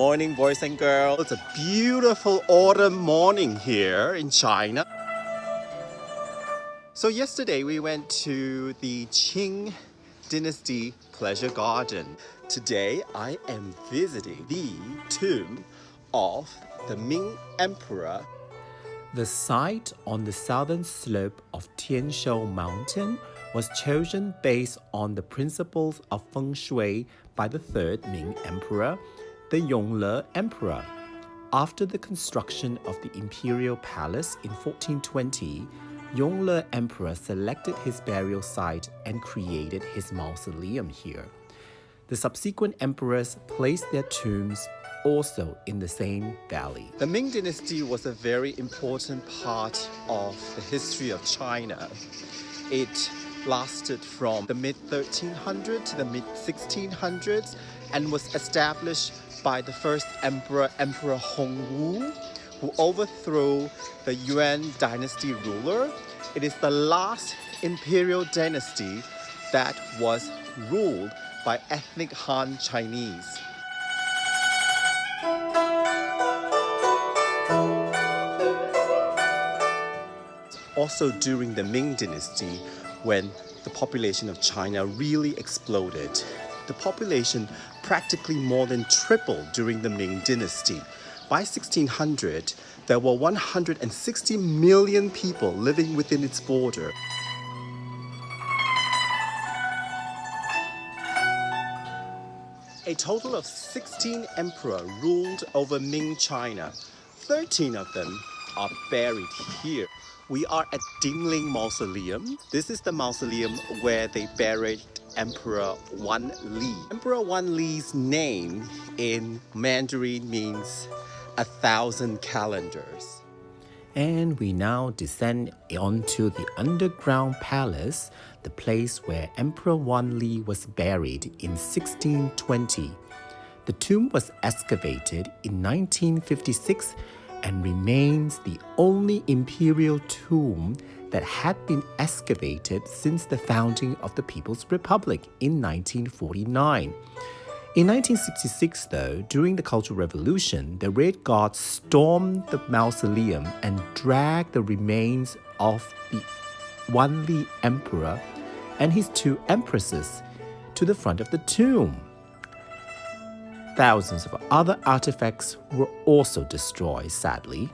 morning, boys and girls. It's a beautiful autumn morning here in China. So yesterday we went to the Ming Dynasty Pleasure Garden. Today I am visiting the tomb of the Ming Emperor. The site on the southern slope of Tianshou Mountain was chosen based on the principles of feng shui by the third Ming Emperor, the Yongle Emperor. After the construction of the Imperial Palace in 1420, Yongle Emperor selected his burial site and created his mausoleum here. The subsequent emperors placed their tombs also in the same valley. The Ming Dynasty was a very important part of the history of China. It lasted from the mid-1300s to the mid-1600s and was established by the first emperor, Emperor Huangtu, who overthrew the Yuan dynasty ruler. It is the last imperial dynasty that was ruled by ethnic Han Chinese. Also during the Ming Dynasty, when the population of China really exploded. The population practically more than tripled during the Ming Dynasty. By 1600, there were 160 million people living within its border. A total of 16 emperors ruled over Ming China. 13 of them are buried here. We are at Chongling Mausoleum. This is the mausoleum where they buried Emperor Wan Li. Emperor Wan Li's name in Mandarin means 1,000 calendars. And we now descend onto the underground palace, the place where Emperor Wan Li was buried in 1620. The tomb was excavated in 1956 and remains the only imperial tomb that had been excavated since the founding of the People's Republic in 1949. In 1966, though, during the Cultural Revolution, the Red Guards stormed the mausoleum and dragged the remains of the Wan Li Emperor and his two empresses to the front of the tomb. Thousands of other artifacts were also destroyed, sadly.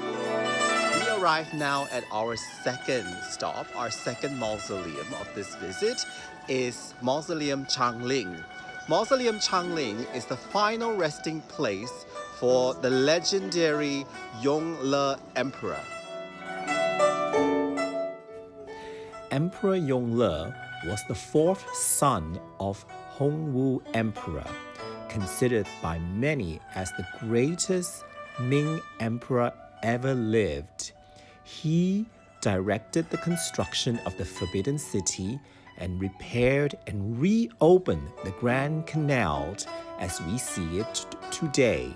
We arrive now at our second stop. Our second mausoleum of this visit is Mausoleum Chongling. Mausoleum Chongling is the final resting place for the legendary Yongle Emperor. Emperor Yongle was the fourth son of Huangtu Emperor, considered by many as the greatest Ming Emperor ever lived. He directed the construction of the Forbidden City and repaired and reopened the Grand Canal as we see it today.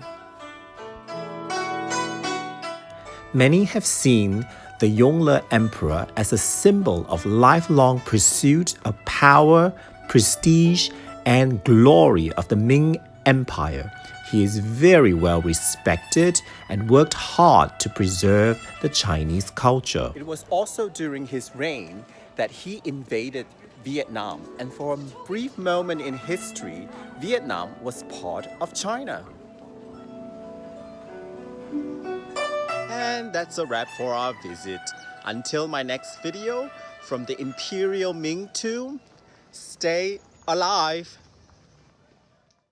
Many have seen the Yongle Emperor as a symbol of lifelong pursuit of power, prestige, and glory of the Ming Empire. He is very well respected and worked hard to preserve the Chinese culture. It was also during his reign that he invaded Vietnam, and for a brief moment in history, Vietnam was part of China. And that's a wrap for our visit. Until my next video from the Imperial Ming tomb, stay alive.